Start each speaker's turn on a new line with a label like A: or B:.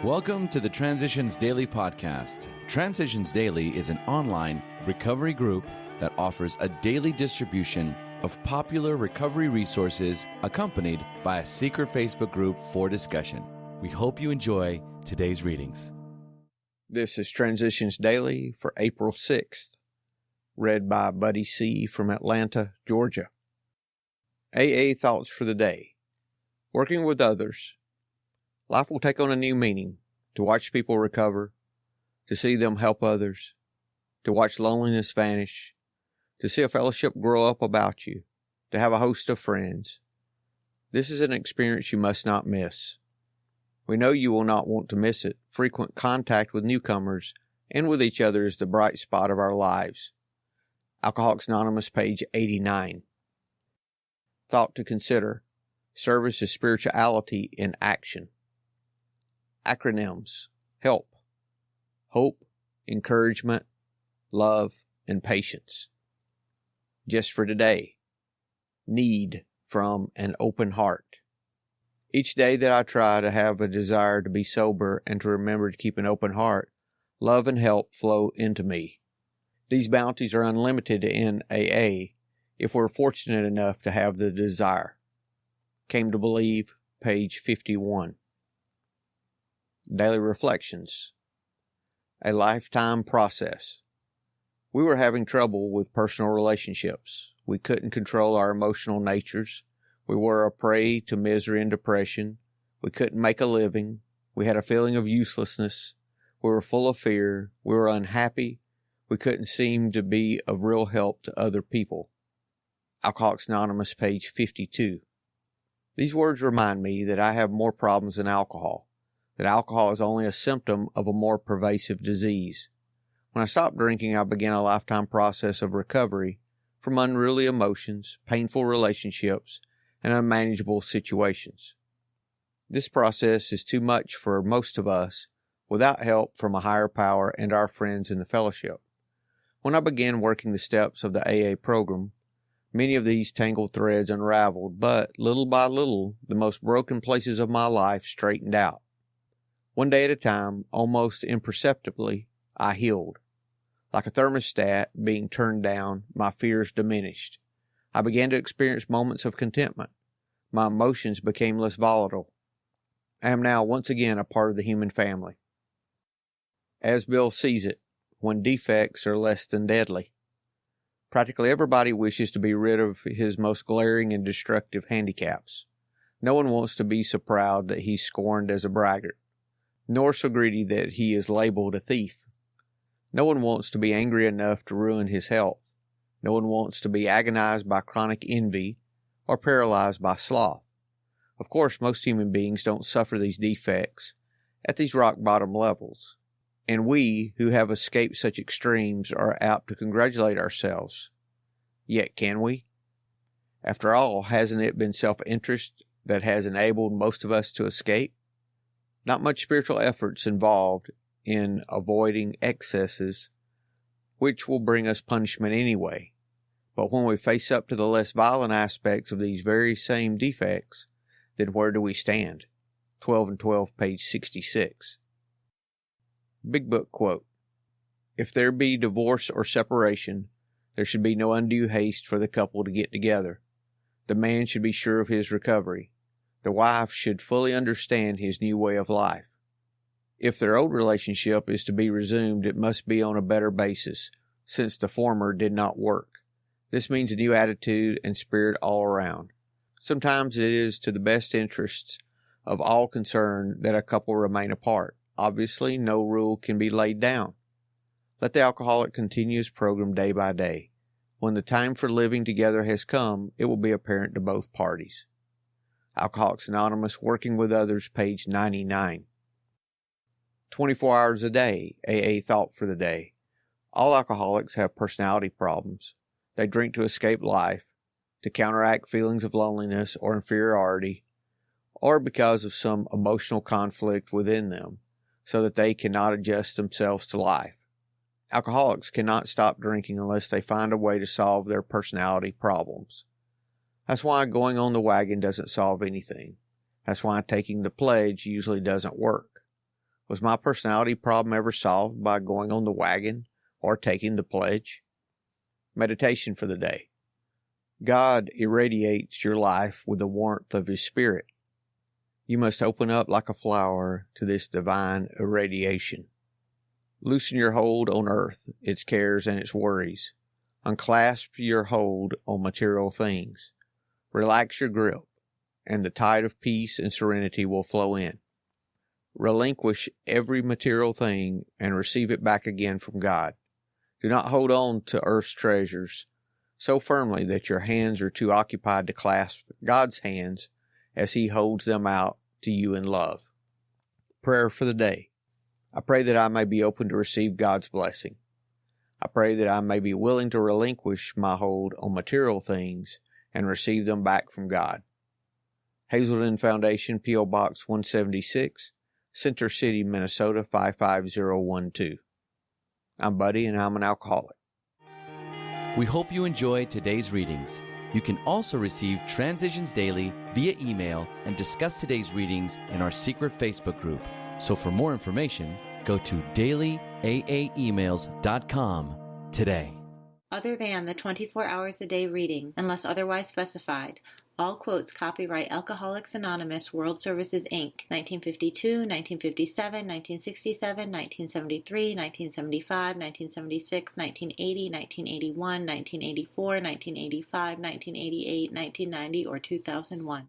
A: Welcome to the Transitions Daily podcast. Transitions Daily is an online recovery group that offers a daily distribution of popular recovery resources accompanied by a secret Facebook group for discussion. We hope you enjoy today's readings.
B: This is Transitions Daily for April 6th, read by Buddy C. from Atlanta, Georgia. AA Thoughts for the Day. Working with others. Life will take on a new meaning. To watch people recover, to see them help others, to watch loneliness vanish, to see a fellowship grow up about you, to have a host of friends. This is an experience you must not miss. We know you will not want to miss it. Frequent contact with newcomers and with each other is the bright spot of our lives. Alcoholics Anonymous, page 89. Thought to consider. Service is spirituality in action. Acronyms: HELP, hope, encouragement, love, and patience. Just for today. Need from an open heart. Each day that I try to have a desire to be sober and to remember to keep an open heart, love and help flow into me. These bounties are unlimited in AA if we're fortunate enough to have the desire. Came to Believe, page 51. Daily Reflections. A lifetime process. We were having trouble with personal relationships. We couldn't control our emotional natures. We were a prey to misery and depression. We couldn't make a living. We had a feeling of uselessness. We were full of fear. We were unhappy. We couldn't seem to be of real help to other people. Alcoholics Anonymous, page 52. These words remind me that I have more problems than alcohol. That alcohol is only a symptom of a more pervasive disease. When I stopped drinking, I began a lifetime process of recovery from unruly emotions, painful relationships, and unmanageable situations. This process is too much for most of us without help from a higher power and our friends in the fellowship. When I began working the steps of the AA program, many of these tangled threads unraveled, but little by little, the most broken places of my life straightened out. One day at a time, almost imperceptibly, I healed. Like a thermostat being turned down, my fears diminished. I began to experience moments of contentment. My emotions became less volatile. I am now once again a part of the human family. As Bill sees it, when defects are less than deadly. Practically everybody wishes to be rid of his most glaring and destructive handicaps. No one wants to be so proud that he's scorned as a braggart, nor so greedy that he is labeled a thief. No one wants to be angry enough to ruin his health. No one wants to be agonized by chronic envy or paralyzed by sloth. Of course, most human beings don't suffer these defects at these rock-bottom levels, and we who have escaped such extremes are apt to congratulate ourselves. Yet can we? After all, hasn't it been self-interest that has enabled most of us to escape? Not much spiritual efforts involved in avoiding excesses, which will bring us punishment anyway. But when we face up to the less violent aspects of these very same defects, then where do we stand? 12 and 12, page 66. Big Book quote. If there be divorce or separation, there should be no undue haste for the couple to get together. The man should be sure of his recovery. The wife should fully understand his new way of life. If their old relationship is to be resumed, it must be on a better basis, since the former did not work. This means a new attitude and spirit all around. Sometimes it is to the best interests of all concerned that a couple remain apart. Obviously, no rule can be laid down. Let the alcoholic continue his program day by day. When the time for living together has come, it will be apparent to both parties. Alcoholics Anonymous, Working with Others, page 99. 24 hours a day, AA Thought for the Day. All alcoholics have personality problems. They drink to escape life, to counteract feelings of loneliness or inferiority, or because of some emotional conflict within them, so that they cannot adjust themselves to life. Alcoholics cannot stop drinking unless they find a way to solve their personality problems. That's why going on the wagon doesn't solve anything. That's why taking the pledge usually doesn't work. Was my personality problem ever solved by going on the wagon or taking the pledge? Meditation for the day. God irradiates your life with the warmth of His Spirit. You must open up like a flower to this divine irradiation. Loosen your hold on earth, its cares and its worries. Unclasp your hold on material things. Relax your grip, and the tide of peace and serenity will flow in. Relinquish every material thing and receive it back again from God. Do not hold on to earth's treasures so firmly that your hands are too occupied to clasp God's hands as He holds them out to you in love. Prayer for the day. I pray that I may be open to receive God's blessing. I pray that I may be willing to relinquish my hold on material things and receive them back from God. Hazelden Foundation, P.O. Box 176, Center City, Minnesota 55012. I'm Buddy, and I'm an alcoholic.
A: We hope you enjoyed today's readings. You can also receive Transitions Daily via email and discuss today's readings in our secret Facebook group. So for more information, go to dailyaaemails.com today.
C: Other than the 24 hours a day reading, unless otherwise specified, all quotes copyright Alcoholics Anonymous World Services, Inc., 1952, 1957, 1967, 1973, 1975, 1976, 1980, 1981, 1984, 1985, 1988, 1990, or 2001.